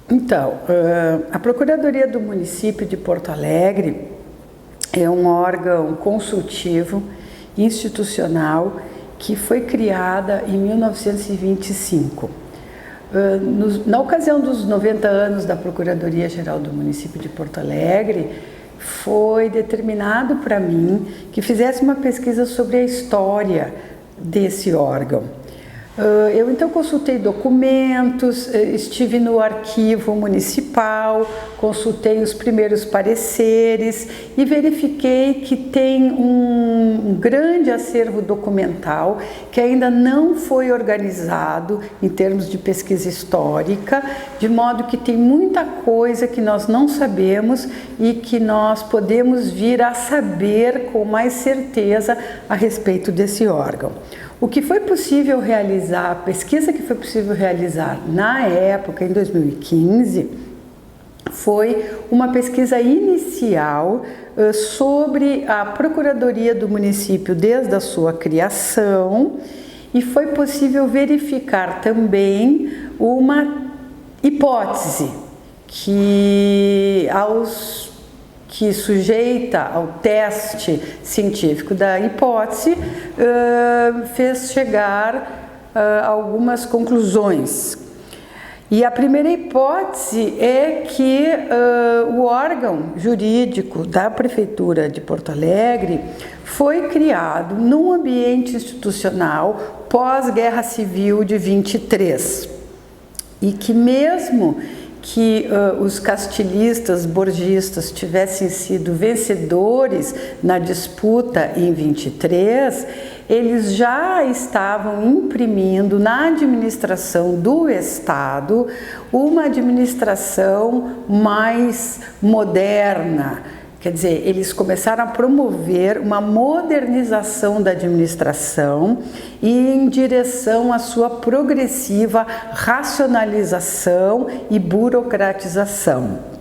Então, a Procuradoria do Município de Porto Alegre é um órgão consultivo institucional que foi criada em 1925. Na ocasião dos 90 anos da Procuradoria-Geral do Município de Porto Alegre, foi determinado para mim que fizesse uma pesquisa sobre a história desse órgão. Eu então consultei documentos, estive no arquivo municipal, consultei os primeiros pareceres e verifiquei que tem um grande acervo documental que ainda não foi organizado em termos de pesquisa histórica, de modo que tem muita coisa que nós não sabemos e que nós podemos vir a saber com mais certeza a respeito desse órgão. O que foi possível realizar, a pesquisa que foi possível realizar na época, em 2015, foi uma pesquisa inicial sobre a Procuradoria do Município desde a sua criação e foi possível verificar também uma hipótese que sujeita ao teste científico da hipótese, fez chegar a algumas conclusões. E a primeira hipótese é que o órgão jurídico da Prefeitura de Porto Alegre foi criado num ambiente institucional pós-Guerra Civil de 23 e que mesmo que os castilhistas, borgistas tivessem sido vencedores na disputa em 23, eles já estavam imprimindo na administração do Estado uma administração mais moderna. Quer dizer, eles começaram a promover uma modernização da administração e em direção à sua progressiva racionalização e burocratização.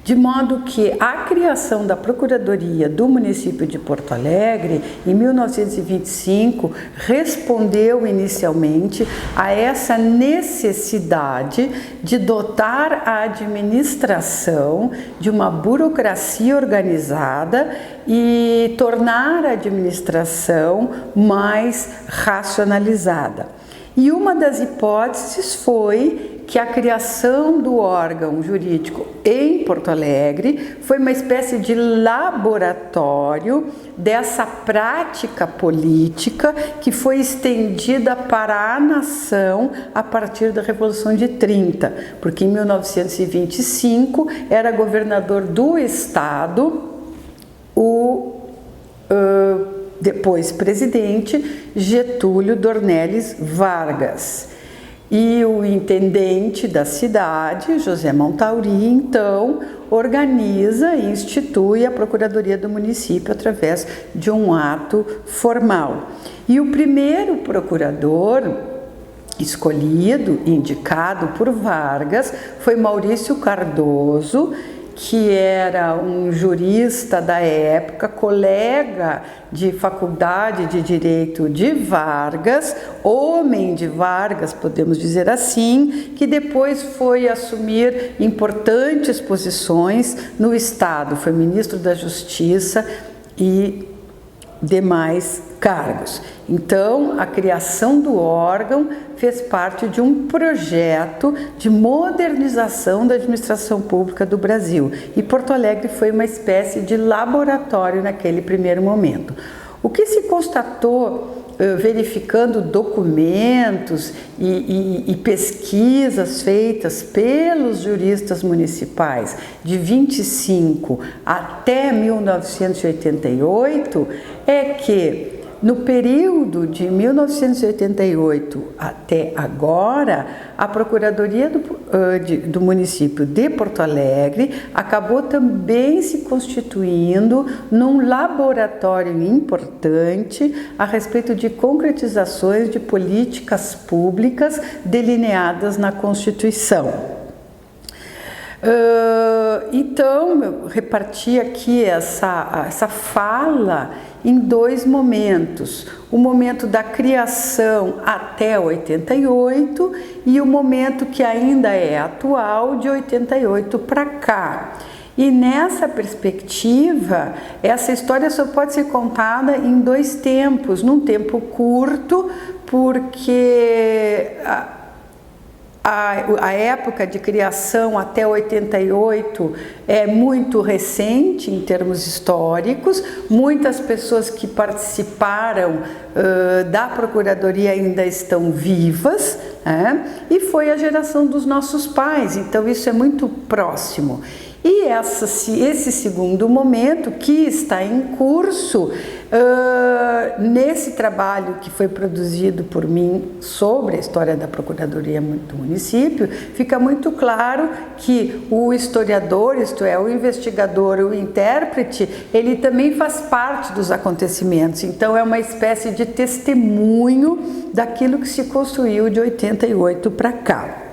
De modo que a criação da Procuradoria do Município de Porto Alegre, em 1925, respondeu inicialmente a essa necessidade de dotar a administração de uma burocracia organizada e tornar a administração mais racionalizada. E uma das hipóteses foi que a criação do órgão jurídico em Porto Alegre foi uma espécie de laboratório dessa prática política que foi estendida para a nação a partir da Revolução de 30, porque em 1925 era governador do estado depois presidente Getúlio Dornelles Vargas. E o intendente da cidade, José Montauri, então, organiza e institui a Procuradoria do Município através de um ato formal. E o primeiro procurador escolhido, indicado por Vargas, foi Maurício Cardoso, que era um jurista da época, colega de faculdade de Direito de Vargas, homem de Vargas, podemos dizer assim, que depois foi assumir importantes posições no Estado, foi ministro da Justiça e demais cargos. Então, a criação do órgão fez parte de um projeto de modernização da administração pública do Brasil e Porto Alegre foi uma espécie de laboratório naquele primeiro momento. O que se constatou verificando documentos e pesquisas feitas pelos juristas municipais de 25 até 1988 é que no período de 1988 até agora, a Procuradoria do Município de Porto Alegre acabou também se constituindo num laboratório importante a respeito de concretizações de políticas públicas delineadas na Constituição. Então, eu reparti aqui essa fala em dois momentos: o momento da criação até 88 e o momento que ainda é atual, de 88 para cá. E nessa perspectiva, essa história só pode ser contada em dois tempos, num tempo curto, porque a época de criação até 88 é muito recente em termos históricos. Muitas pessoas que participaram da Procuradoria ainda estão vivas, né? E foi a geração dos nossos pais, então isso é muito próximo. E esse segundo momento que está em curso, nesse trabalho que foi produzido por mim sobre a história da Procuradoria do Município, fica muito claro que o historiador, isto é, o investigador, o intérprete, ele também faz parte dos acontecimentos. Então é uma espécie de testemunho daquilo que se construiu de 88 para cá.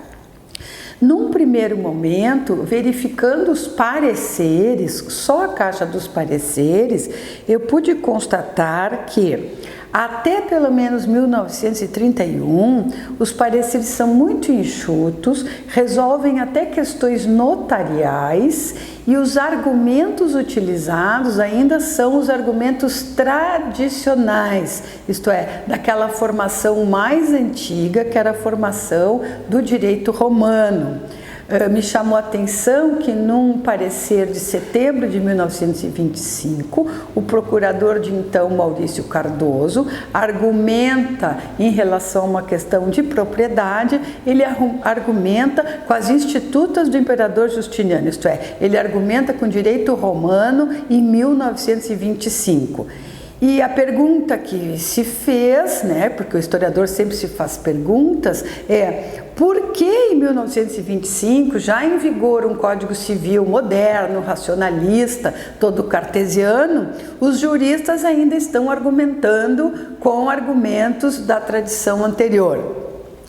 Num primeiro momento, verificando os pareceres, só a caixa dos pareceres, eu pude constatar que até pelo menos 1931, os pareceres são muito enxutos, resolvem até questões notariais e os argumentos utilizados ainda são os argumentos tradicionais, isto é, daquela formação mais antiga, que era a formação do direito romano. Me chamou a atenção que num parecer de setembro de 1925, o procurador de então, Maurício Cardoso, argumenta em relação a uma questão de propriedade, ele argumenta com as institutas do imperador Justiniano, isto é, ele argumenta com o direito romano em 1925. E a pergunta que se fez, né, porque o historiador sempre se faz perguntas, é: por que em 1925, já em vigor um Código Civil moderno, racionalista, todo cartesiano, os juristas ainda estão argumentando com argumentos da tradição anterior?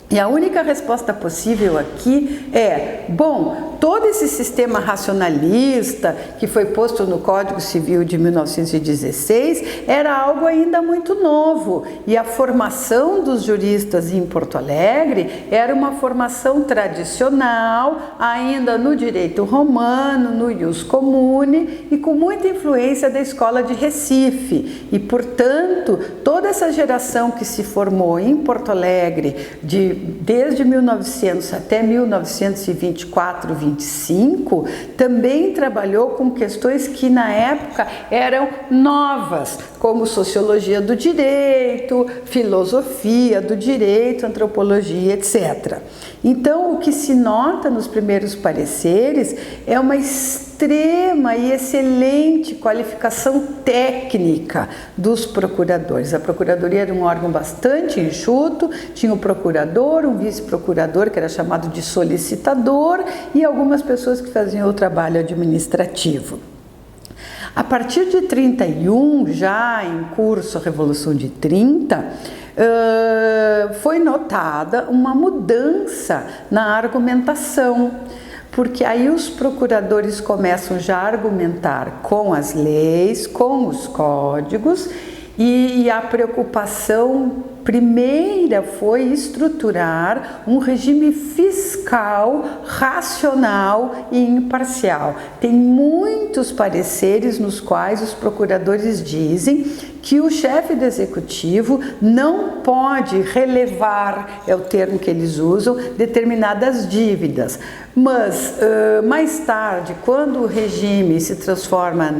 E a única resposta possível aqui é: bom, todo esse sistema racionalista que foi posto no Código Civil de 1916 era algo ainda muito novo, e a formação dos juristas em Porto Alegre era uma formação tradicional, ainda no direito romano, no ius commune, e com muita influência da escola de Recife. E, portanto, toda essa geração que se formou em Porto Alegre desde 1900 até 1924, 25, também trabalhou com questões que na época eram novas, como sociologia do direito, filosofia do direito, antropologia, etc. Então, o que se nota nos primeiros pareceres é uma extrema e excelente qualificação técnica dos procuradores. A Procuradoria era um órgão bastante enxuto, tinha o procurador, um vice-procurador que era chamado de solicitador e algumas pessoas que faziam o trabalho administrativo. A partir de 31, já em curso a Revolução de 30, foi notada uma mudança na argumentação, porque aí os procuradores começam já a argumentar com as leis, com os códigos, e a preocupação primeira foi estruturar um regime fiscal racional e imparcial. Tem muitos pareceres nos quais os procuradores dizem que o chefe do executivo não pode relevar, é o termo que eles usam, determinadas dívidas. Mas, mais tarde, quando o regime se transforma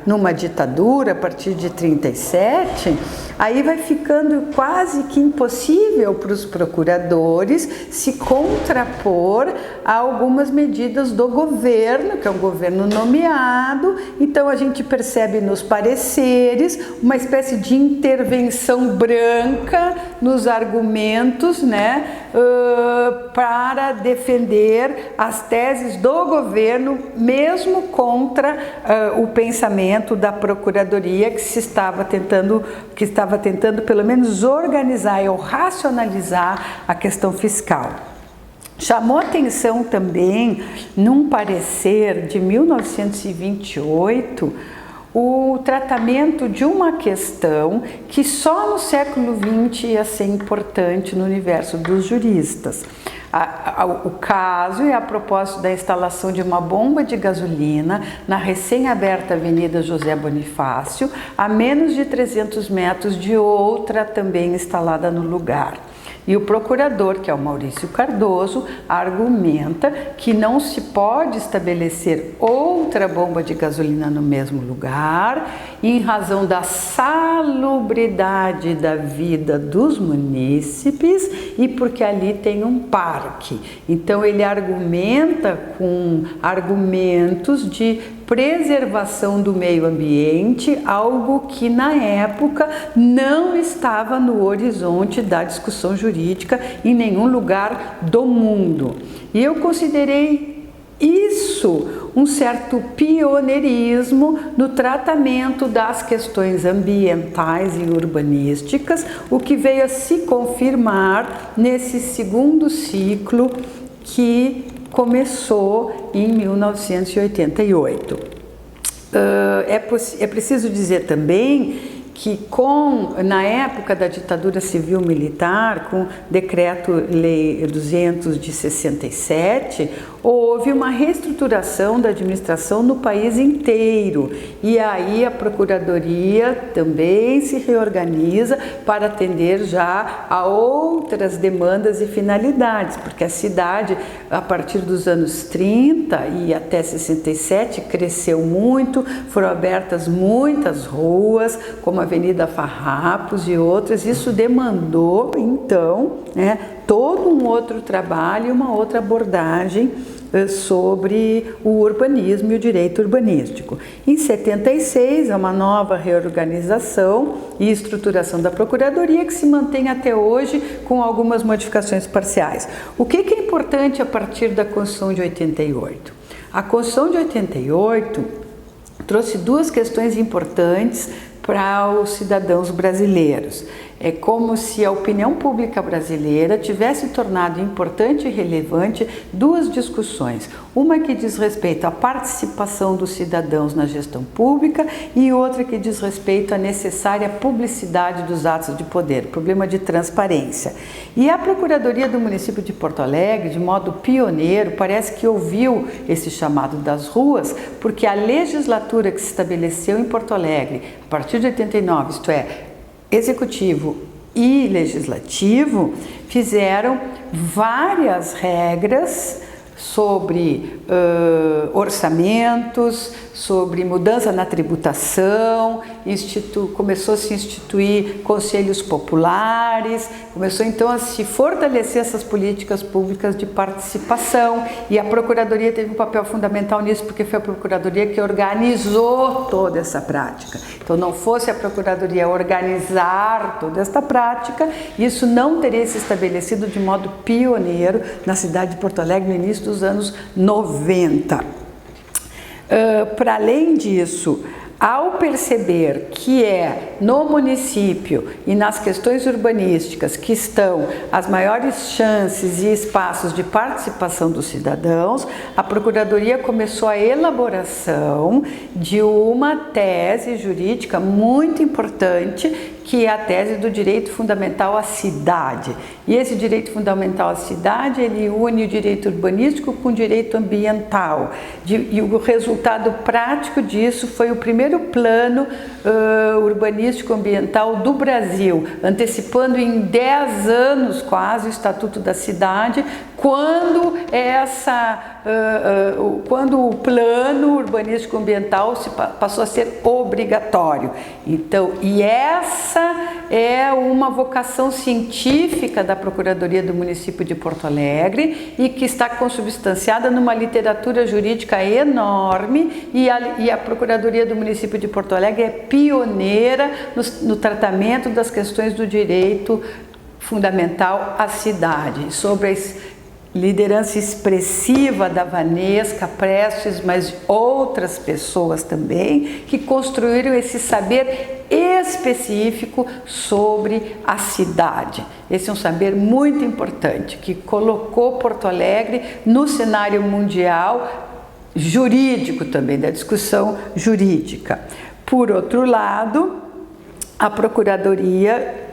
numa ditadura, a partir de 37, aí vai ficando quase que impossível para os procuradores se contrapor a algumas medidas do governo, que é um governo nomeado. Então a gente percebe nos pareceres uma espécie de intervenção branca nos argumentos, né, para defender as teses do governo, mesmo contra o pensamento da Procuradoria, que estava tentando pelo menos organizar ou racionalizar a questão fiscal. Chamou atenção também, num parecer de 1928, o tratamento de uma questão que só no século XX ia ser importante no universo dos juristas. O caso é a propósito da instalação de uma bomba de gasolina na recém-aberta Avenida José Bonifácio, a menos de 300 metros de outra também instalada no lugar. E o procurador, que é o Maurício Cardoso, argumenta que não se pode estabelecer outra bomba de gasolina no mesmo lugar, em razão da salubridade da vida dos munícipes e porque ali tem um parque. Então ele argumenta com argumentos de preservação do meio ambiente, algo que na época não estava no horizonte da discussão jurídica em nenhum lugar do mundo. E eu considerei isso um certo pioneirismo no tratamento das questões ambientais e urbanísticas, o que veio a se confirmar nesse segundo ciclo que começou em 1988. É preciso dizer também que na época da ditadura civil-militar, com Decreto-Lei 200 de 67, houve uma reestruturação da administração no país inteiro. E aí a Procuradoria também se reorganiza para atender já a outras demandas e finalidades, porque a cidade, a partir dos anos 30 e até 67, cresceu muito, foram abertas muitas ruas, como a Avenida Farrapos e outras. Isso demandou, então, todo um outro trabalho e uma outra abordagem sobre o urbanismo e o direito urbanístico. Em 76, há uma nova reorganização e estruturação da Procuradoria que se mantém até hoje com algumas modificações parciais. O que é importante a partir da Constituição de 88? A Constituição de 88 trouxe duas questões importantes para os cidadãos brasileiros. É como se a opinião pública brasileira tivesse tornado importante e relevante duas discussões. Uma que diz respeito à participação dos cidadãos na gestão pública e outra que diz respeito à necessária publicidade dos atos de poder, problema de transparência. E a Procuradoria do município de Porto Alegre, de modo pioneiro, parece que ouviu esse chamado das ruas, porque a legislatura que se estabeleceu em Porto Alegre, a partir de 89, isto é, executivo e legislativo, fizeram várias regras sobre orçamentos, sobre mudança na tributação, começou a se instituir conselhos populares, começou então a se fortalecer essas políticas públicas de participação, e a Procuradoria teve um papel fundamental nisso, porque foi a Procuradoria que organizou toda essa prática. Então, não fosse a Procuradoria organizar toda esta prática, isso não teria se estabelecido de modo pioneiro na cidade de Porto Alegre no início dos anos 90. Para além disso, ao perceber que é no município e nas questões urbanísticas que estão as maiores chances e espaços de participação dos cidadãos, a Procuradoria começou a elaboração de uma tese jurídica muito importante, que é a tese do direito fundamental à cidade. E esse direito fundamental à cidade, ele une o direito urbanístico com o direito ambiental. E o resultado prático disso foi o primeiro plano urbanístico ambiental do Brasil, antecipando em 10 anos quase o Estatuto da Cidade, quando o plano urbanístico ambiental passou a ser obrigatório. Então, e essa é uma vocação científica da Procuradoria do município de Porto Alegre e que está consubstanciada numa literatura jurídica enorme, e a Procuradoria do município de Porto Alegre é pioneira no tratamento das questões do direito fundamental à cidade, sobre a liderança expressiva da Vanesca Prestes, mas outras pessoas também, que construíram esse saber específico sobre a cidade. Esse é um saber muito importante, que colocou Porto Alegre no cenário mundial jurídico também, da discussão jurídica. Por outro lado, a Procuradoria,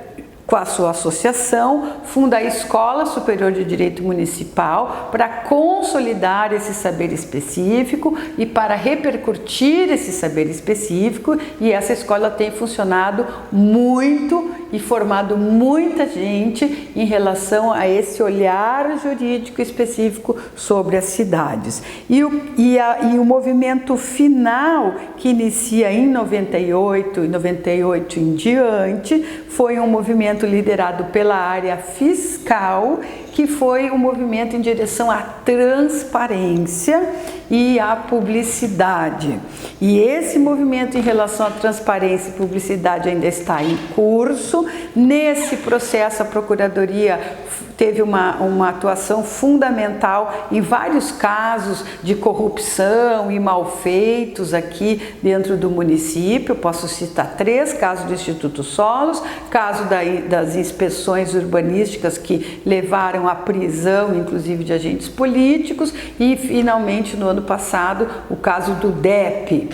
com a sua associação, funda a Escola Superior de Direito Municipal para consolidar esse saber específico e para repercutir esse saber específico, e essa escola tem funcionado muito e formado muita gente em relação a esse olhar jurídico específico sobre as cidades. E o movimento final, que inicia em 98 e 98 em diante, foi um movimento liderado pela área fiscal, que foi um movimento em direção à transparência e à publicidade. E esse movimento em relação à transparência e publicidade ainda está em curso. Nesse processo, a Procuradoria teve uma atuação fundamental em vários casos de corrupção e malfeitos aqui dentro do município. Posso citar 3 casos do Instituto Solos, caso das inspeções urbanísticas que levaram à prisão, inclusive, de agentes políticos, e finalmente no ano passado o caso do DEP.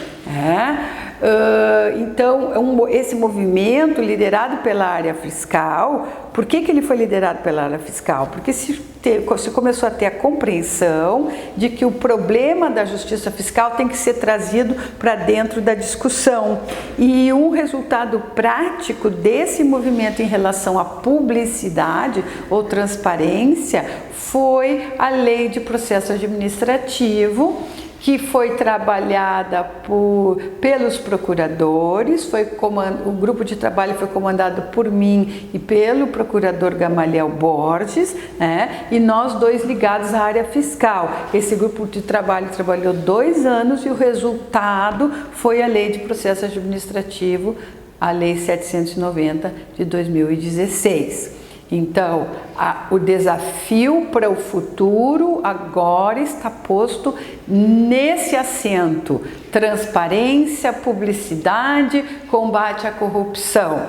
Então, esse movimento liderado pela área fiscal, por que ele foi liderado pela área fiscal? Porque se começou a ter a compreensão de que o problema da justiça fiscal tem que ser trazido para dentro da discussão. E um resultado prático desse movimento em relação à publicidade ou transparência foi a Lei de Processo Administrativo, que foi trabalhada pelos procuradores, o grupo de trabalho foi comandado por mim e pelo procurador Gamaliel Borges, e nós 2 ligados à área fiscal. Esse grupo de trabalho trabalhou 2 anos e o resultado foi a Lei de Processo Administrativo, a Lei 790 de 2016. Então, o desafio para o futuro agora está posto nesse acento: transparência, publicidade, combate à corrupção,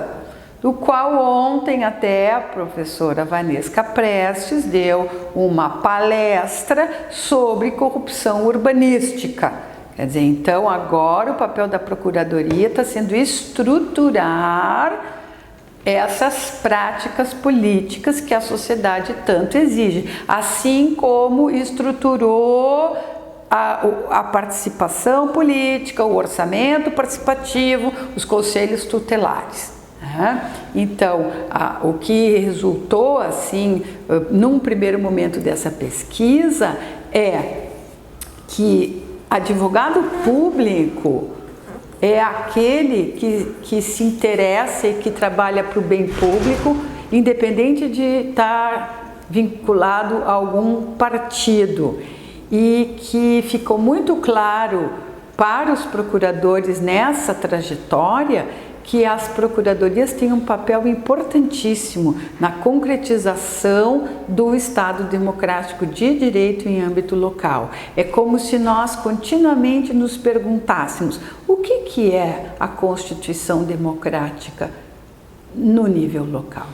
do qual ontem até a professora Vanesca Prestes deu uma palestra sobre corrupção urbanística. Quer dizer, então agora o papel da Procuradoria está sendo estruturar essas práticas políticas que a sociedade tanto exige, assim como estruturou a participação política, o orçamento participativo, os conselhos tutelares. Então, o que resultou, assim, num primeiro momento dessa pesquisa, é que advogado público é aquele que se interessa e que trabalha para o bem público, independente de estar vinculado a algum partido. E que ficou muito claro para os procuradores nessa trajetória que as procuradorias têm um papel importantíssimo na concretização do Estado democrático de direito em âmbito local. É como se nós continuamente nos perguntássemos: o que é a Constituição democrática no nível local?